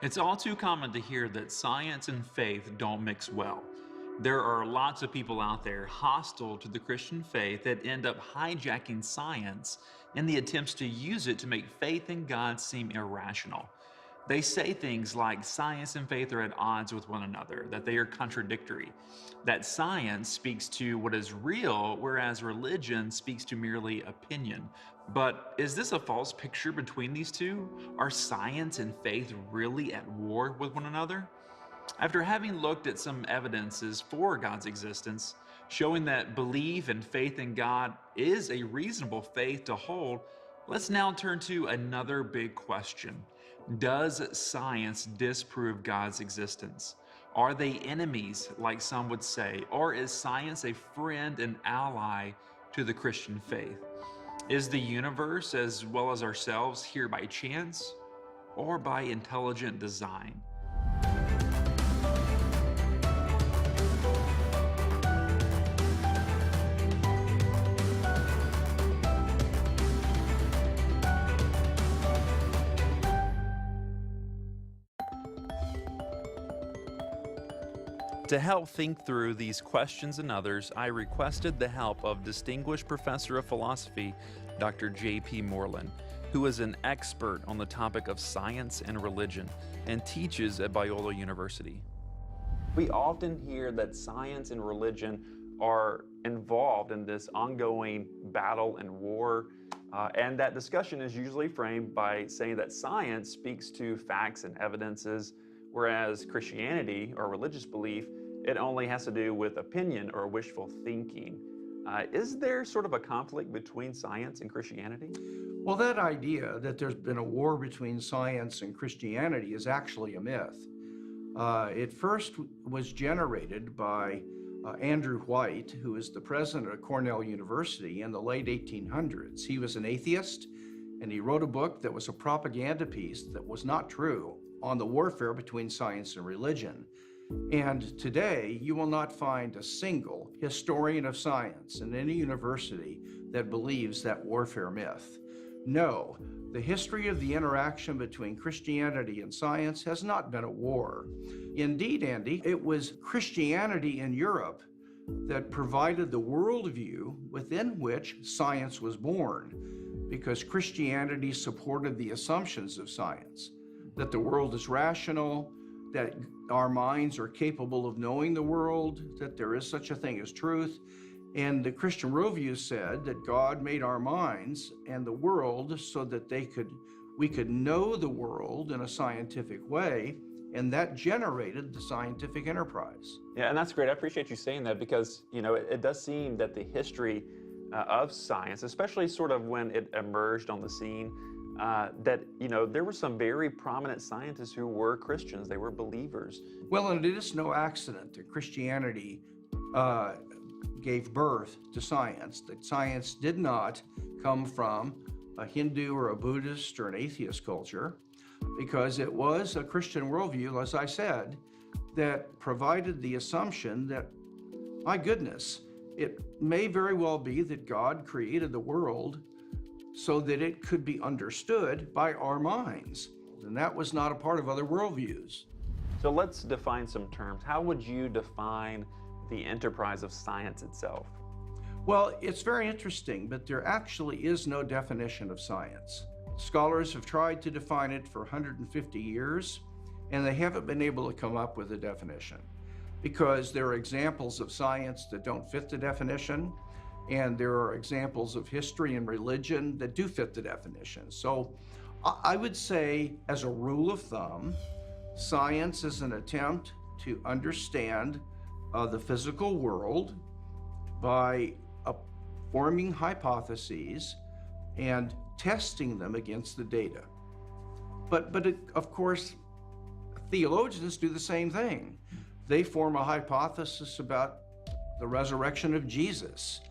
It's all too common to hear that science and faith don't mix well. There are lots of people out there hostile to the Christian faith that end up hijacking science in the attempts to use it to make faith in God seem irrational. They say things like science and faith are at odds with one another, that they are contradictory, that science speaks to what is real, whereas religion speaks to merely opinion. But is this a false picture between these two? Are science and faith really at war with one another? After having looked at some evidences for God's existence, showing that belief and faith in God is a reasonable faith to hold, let's now turn to another big question. Does science disprove God's existence? Are they enemies, like some would say, or is science a friend and ally to the Christian faith? Is the universe, as well as ourselves, here by chance or by intelligent design? To help think through these questions and others, I requested the help of distinguished professor of philosophy, Dr. J.P. Moreland, who is an expert on the topic of science and religion and teaches at Biola University. We often hear that science and religion are involved in this ongoing battle and war, and that discussion is usually framed by saying that science speaks to facts and evidences, whereas Christianity or religious belief, it only has to do with opinion or wishful thinking. Is there sort of a conflict between science and Christianity? Well, that idea that there's been a war between science and Christianity is actually a myth. It first was generated by Andrew White, who is the president of Cornell University in the late 1800s. He was an atheist, and he wrote a book that was a propaganda piece that was not true on the warfare between science and religion. And today, you will not find a single historian of science in any university that believes that warfare myth. No, the history of the interaction between Christianity and science has not been a war. Indeed, Andy, it was Christianity in Europe that provided the worldview within which science was born, because Christianity supported the assumptions of science, that the world is rational, that our minds are capable of knowing the world, that there is such a thing as truth. And the Christian worldview said that God made our minds and the world so that we could know the world in a scientific way, and that generated the scientific enterprise. Yeah, and that's great. I appreciate you saying that because, it does seem that the history of science, especially sort of when it emerged on the scene, there were some very prominent scientists who were Christians. They were believers. Well, and it is no accident that Christianity gave birth to science, that science did not come from a Hindu or a Buddhist or an atheist culture, because it was a Christian worldview, as I said, that provided the assumption that, my goodness, it may very well be that God created the world so that it could be understood by our minds. And that was not a part of other worldviews. So let's define some terms. How would you define the enterprise of science itself? Well, it's very interesting, but there actually is no definition of science. Scholars have tried to define it for 150 years, and they haven't been able to come up with a definition, because there are examples of science that don't fit the definition, and there are examples of history and religion that do fit the definition. So I would say, as a rule of thumb, science is an attempt to understand the physical world by forming hypotheses and testing them against the data. But of course, theologians do the same thing. They form a hypothesis about the resurrection of Jesus,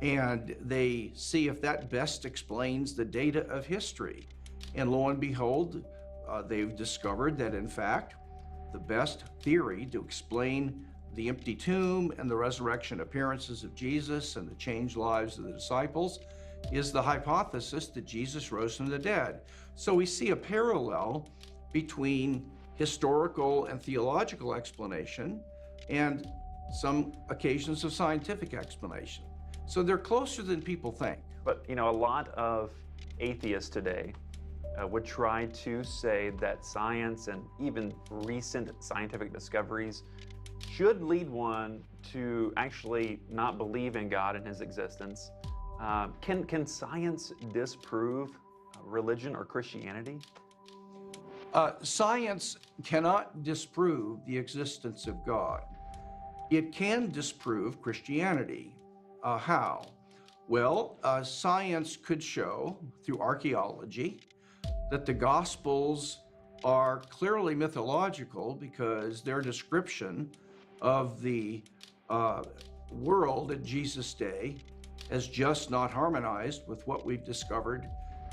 and they see if that best explains the data of history. And lo and behold, they've discovered that, in fact, the best theory to explain the empty tomb and the resurrection appearances of Jesus and the changed lives of the disciples is the hypothesis that Jesus rose from the dead. So we see a parallel between historical and theological explanation, and some occasions of scientific explanation. So they're closer than people think. But, a lot of atheists today would try to say that science and even recent scientific discoveries should lead one to actually not believe in God and his existence. Can science disprove religion or Christianity? Science cannot disprove the existence of God. It can disprove Christianity. How? Well, science could show through archaeology that the Gospels are clearly mythological because their description of the world at Jesus' day has just not harmonized with what we've discovered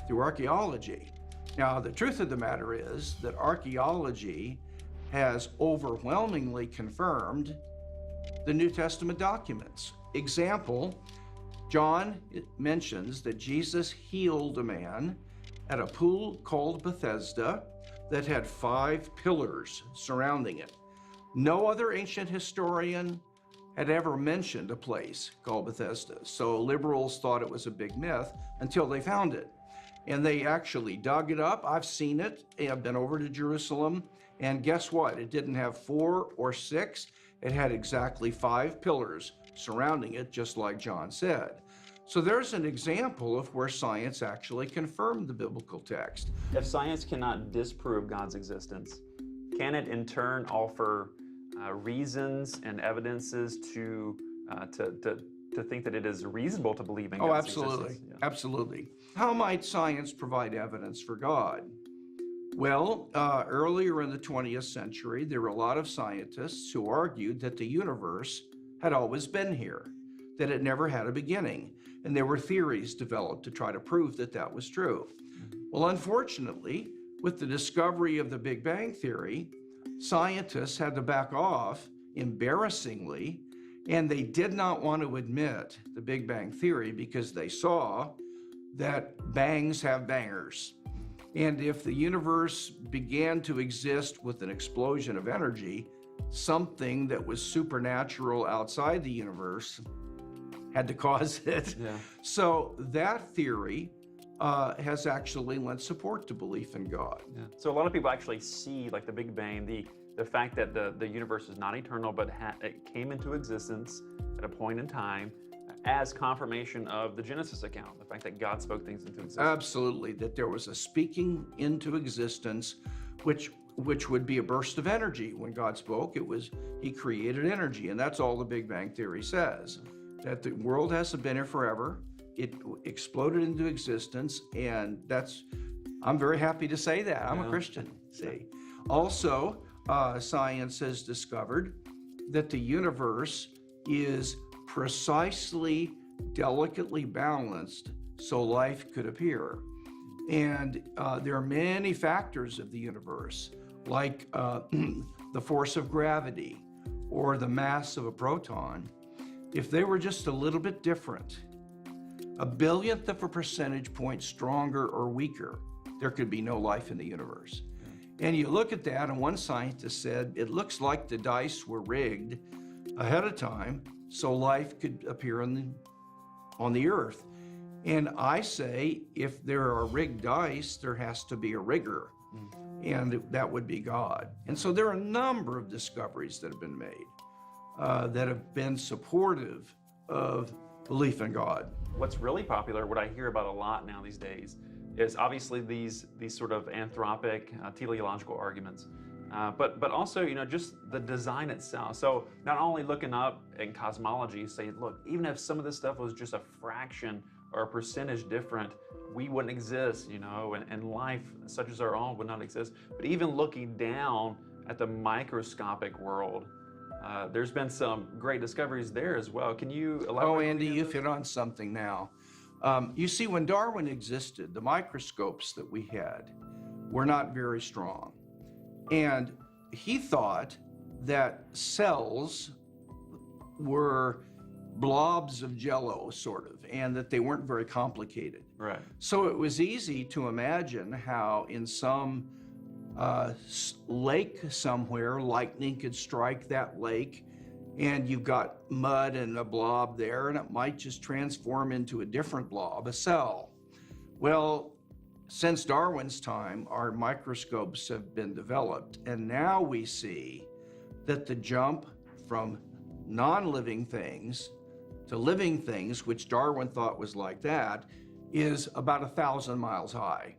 through archaeology. Now, the truth of the matter is that archaeology has overwhelmingly confirmed the New Testament documents. Example, John mentions that Jesus healed a man at a pool called Bethesda that had 5 pillars surrounding it. No other ancient historian had ever mentioned a place called Bethesda. So liberals thought it was a big myth until they found it. And they actually dug it up. I've seen it. I've been over to Jerusalem. And guess what? It didn't have 4 or 6. It had exactly 5 pillars surrounding it, just like John said. So there's an example of where science actually confirmed the biblical text. If science cannot disprove God's existence, can it in turn offer reasons and evidences to think that it is reasonable to believe in God's absolutely. existence? Yeah. Absolutely. How might science provide evidence for God? Well, earlier in the 20th century, there were a lot of scientists who argued that the universe had always been here, that it never had a beginning. And there were theories developed to try to prove that that was true. Well, unfortunately, with the discovery of the Big Bang Theory, scientists had to back off, embarrassingly, and they did not want to admit the Big Bang Theory because they saw that bangs have bangers. And if the universe began to exist with an explosion of energy, something that was supernatural outside the universe had to cause it. Yeah. So that theory has actually lent support to belief in God. Yeah. So a lot of people actually see, like the Big Bang, the fact that the universe is not eternal, but it came into existence at a point in time as confirmation of the Genesis account, the fact that God spoke things into existence. Absolutely, that there was a speaking into existence, which would be a burst of energy. When God spoke, he created energy, and that's all the Big Bang Theory says, that the world hasn't been here forever. It exploded into existence, and I'm very happy to say that. I'm a Christian, see. Also, science has discovered that the universe is precisely, delicately balanced so life could appear. And there are many factors of the universe, like the force of gravity or the mass of a proton. If they were just a little bit different, a billionth of a percentage point stronger or weaker, there could be no life in the universe. And you look at that, and one scientist said, it looks like the dice were rigged ahead of time so life could appear on the earth. And I say, if there are rigged dice, there has to be a rigger, and that would be God. And so there are a number of discoveries that have been made that have been supportive of belief in God. What's really popular, what I hear about a lot now these days, is obviously these sort of anthropic, teleological arguments. But also, just the design itself. So not only looking up in cosmology, say, look, even if some of this stuff was just a fraction or a percentage different, we wouldn't exist, and life such as our own would not exist. But even looking down at the microscopic world, there's been some great discoveries there as well. Can you elaborate? Oh, Andy, you've hit on something now. You see, when Darwin existed, the microscopes that we had were not very strong. And he thought that cells were blobs of jello, sort of, and that they weren't very complicated. Right. So it was easy to imagine how in some lake somewhere, lightning could strike that lake, and you've got mud and a blob there, and it might just transform into a different blob, a cell. Well, since Darwin's time, our microscopes have been developed, and now we see that the jump from non-living things to living things, which Darwin thought was like that, is about 1,000 miles high.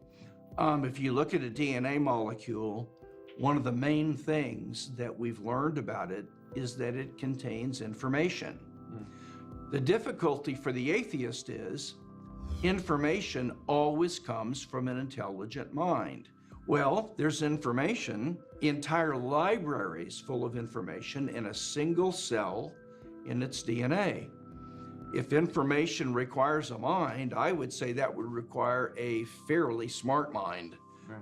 If you look at a DNA molecule, one of the main things that we've learned about it is that it contains information. The difficulty for the atheist is information always comes from an intelligent mind. Well, there's information, entire libraries full of information in a single cell in its DNA. If information requires a mind, I would say that would require a fairly smart mind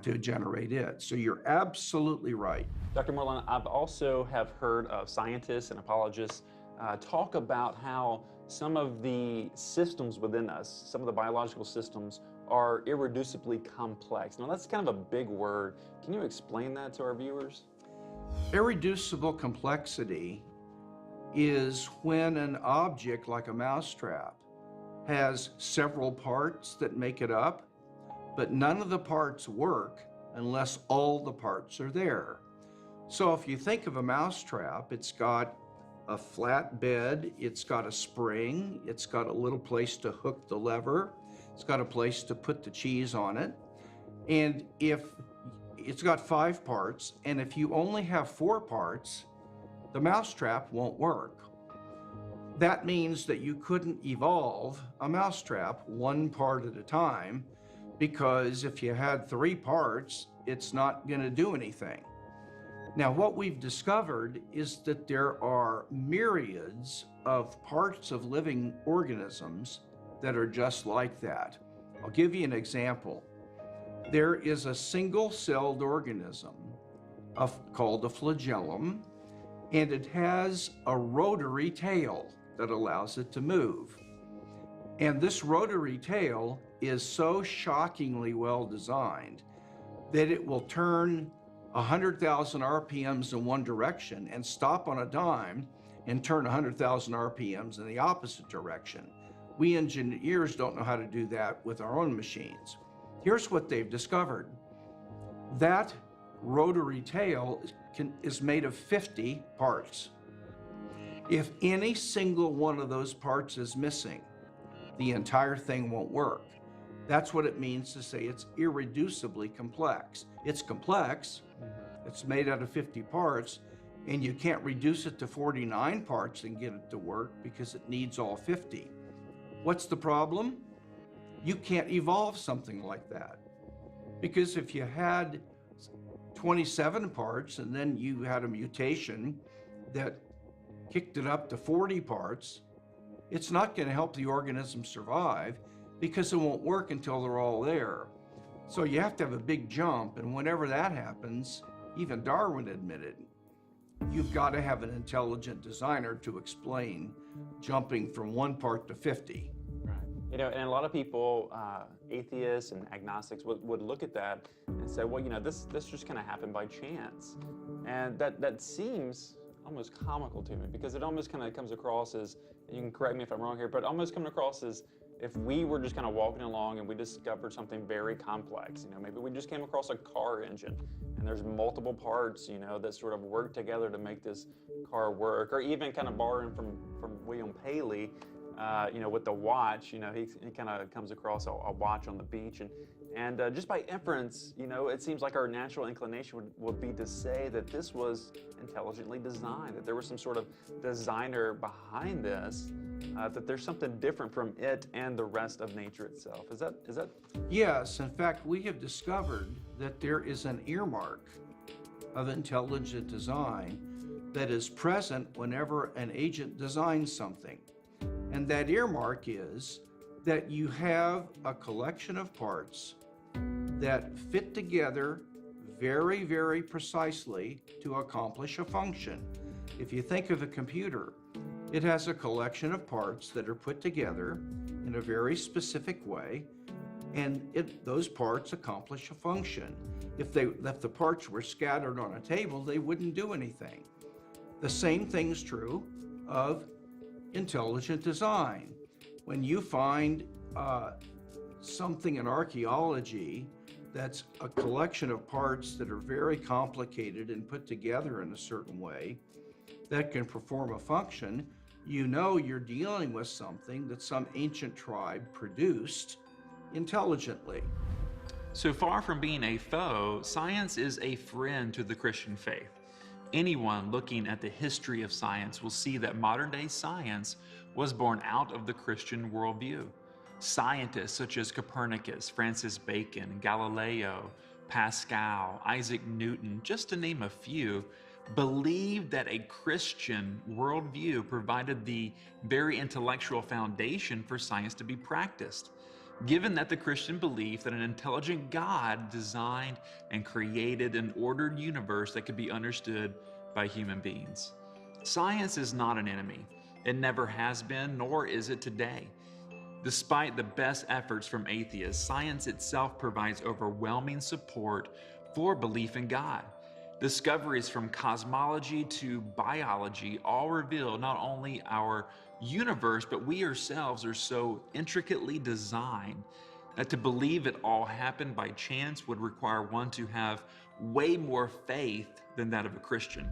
to generate it. So you're absolutely right. Dr. Moreland, I've also have heard of scientists and apologists talk about how some of the systems within us, some of the biological systems, are irreducibly complex. Now that's kind of a big word. Can you explain that to our viewers? Irreducible complexity is when an object like a mousetrap has several parts that make it up, but none of the parts work unless all the parts are there. So if you think of a mousetrap, it's got a flat bed, it's got a spring, it's got a little place to hook the lever, it's got a place to put the cheese on it, and if it's got 5 parts, and if you only have 4 parts, the mousetrap won't work. That means that you couldn't evolve a mousetrap one part at a time, because if you had 3 parts, it's not going to do anything. Now, what we've discovered is that there are myriads of parts of living organisms that are just like that. I'll give you an example. There is a single-celled organism called a flagellum, and it has a rotary tail that allows it to move. And this rotary tail is so shockingly well designed that it will turn 100,000 RPMs in one direction and stop on a dime and turn 100,000 RPMs in the opposite direction. We engineers don't know how to do that with our own machines. Here's what they've discovered. That rotary tail is made of 50 parts. If any single one of those parts is missing, the entire thing won't work. That's what it means to say it's irreducibly complex. It's complex, it's made out of 50 parts, and you can't reduce it to 49 parts and get it to work because it needs all 50. What's the problem? You can't evolve something like that. Because if you had 27 parts and then you had a mutation that kicked it up to 40 parts, it's not going to help the organism survive because it won't work until they're all there. So you have to have a big jump, and whenever that happens, even Darwin admitted, you've got to have an intelligent designer to explain jumping from 1 part to 50. Right. You know, and a lot of people, atheists and agnostics, would look at that and say, well, you know, this just kind of happened by chance. And that seems almost comical to me, because it almost kind of comes across as, and you can correct me if I'm wrong here, but almost coming across as if we were just kind of walking along and we discovered something very complex. You know, maybe we just came across a car engine and there's multiple parts, you know, that sort of work together to make this car work. Or even kind of borrowing from William Paley, you know, with the watch, you know, he kind of comes across a watch on the beach, and just by inference, you know, it seems like our natural inclination would be to say that this was intelligently designed, that there was some sort of designer behind this, that there's something different from it and the rest of nature itself. Is that? Yes, in fact, we have discovered that there is an earmark of intelligent design that is present whenever an agent designs something. And that earmark is that you have a collection of parts that fit together very, very precisely to accomplish a function. If you think of a computer, it has a collection of parts that are put together in a very specific way and those parts accomplish a function. If the parts were scattered on a table, they wouldn't do anything. The same thing is true of intelligent design. When you find something in archaeology that's a collection of parts that are very complicated and put together in a certain way that can perform a function, you know you're dealing with something that some ancient tribe produced intelligently. So far from being a foe, science is a friend to the Christian faith. Anyone looking at the history of science will see that modern day science was born out of the Christian worldview. Scientists such as Copernicus, Francis Bacon, Galileo, Pascal, Isaac Newton, just to name a few, believed that a Christian worldview provided the very intellectual foundation for science to be practiced. Given that the Christian belief that an intelligent God designed and created an ordered universe that could be understood by human beings. Science is not an enemy. It never has been, nor is it today. Despite the best efforts from atheists, science itself provides overwhelming support for belief in God. Discoveries from cosmology to biology all reveal not only our universe, but we ourselves are so intricately designed that to believe it all happened by chance would require one to have way more faith than that of a Christian.